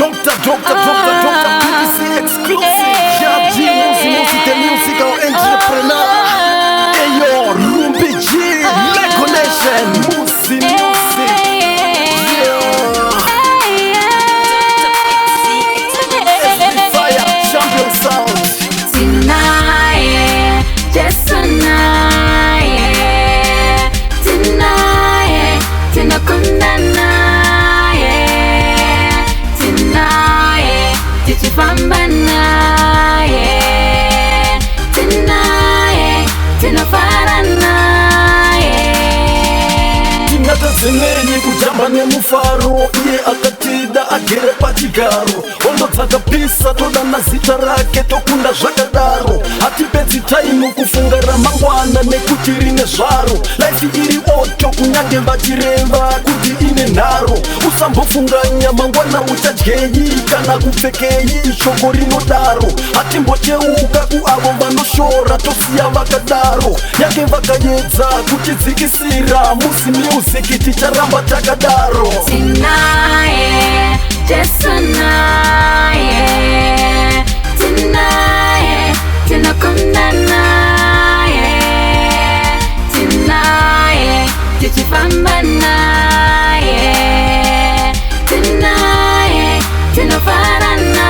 Doctor, BBC exclusive. Yeah, G, music, the musical entrepreneur. Hey yo, Rumbi G, Lego Nation, Musi Music. Yeah. Fire, champion sound. Tonight, just tonight, tonight, tunakundana. Tuchipambana, yeah. Tonight, tunafarana, yeah. Tinatazenenyi kujamba nemufaro, iye akatida agere pachigaro. Ondotsaka pisa toda na zita rake tokunda zvakadaro. Hatipedzi taimu kufunga ramangwana nekuti rine zvaro. Life iri oto kunyange vachireva kuti ine nharo. Usambofunganya mangwana uchadyeyi kana kupfekeyi shoko rinodaro. Hatimboteuka kuavo vanoshora tosiya vakadaro. Yange vakaedza kutidzikisira Musi Music ticharamba takadaro. Tonight, just tonight, yeah. Tonight, tunakundana, yeah. Tonight, tuchipambana, yeah. Tonight, tunafarana,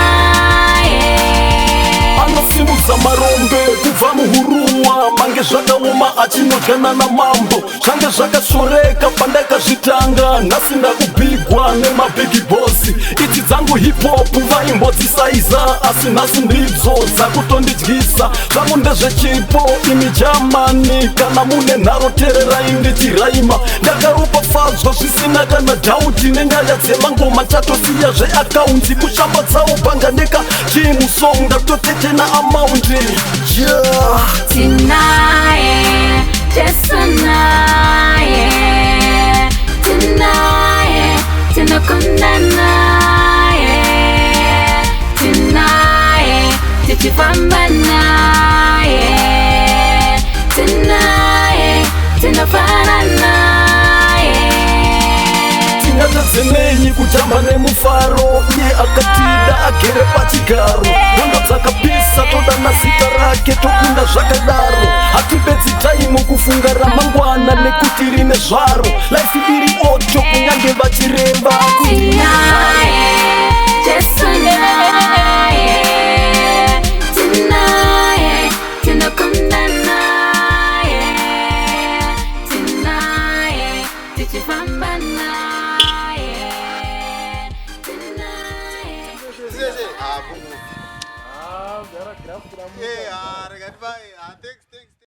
yeah. Anosimuza marombe kubva muhuruwa, mange zvakaoma achinodana namambo. Zvange zvakasoreka pandakazvitanga, nhasi ndakubhigwa nemabhigi bosi. Idzi dzangu hip hop vaimbodzisaiza, asi nhasi ndidzo dzakutondidyisa. Zvangu ndezvechipo imi Jamani, kana mune nharo tererai ndichiraima. Ndakaropafadzwa zvisina kana dhauti nenyaya dzemangoma, tatosiya zveakaunti kushamba dzawo bhanga ndeka chimusong ndatotetena amaundi. Yeah. Tonight, just tonight, yeah. Tonight, tunakundana, yeah. Tonight, tuchipambana, yeah. Tonight, tunafarana, yeah. Tinatazenenyi kujamba nemufaro, iye akatida agere pachigaro. Ondotsaka pisa toda na zita rake tokunda zvakadaro. Hatipedzi taimu kufunga ramangwana nekuti rine zvaro. Life iri oto kunyange vachireva kuti Tonight, just tonight, yeah. Tonight, tunakundana, yeah. Tonight, tuchipambana, yeah. Tonight. Yeah, I got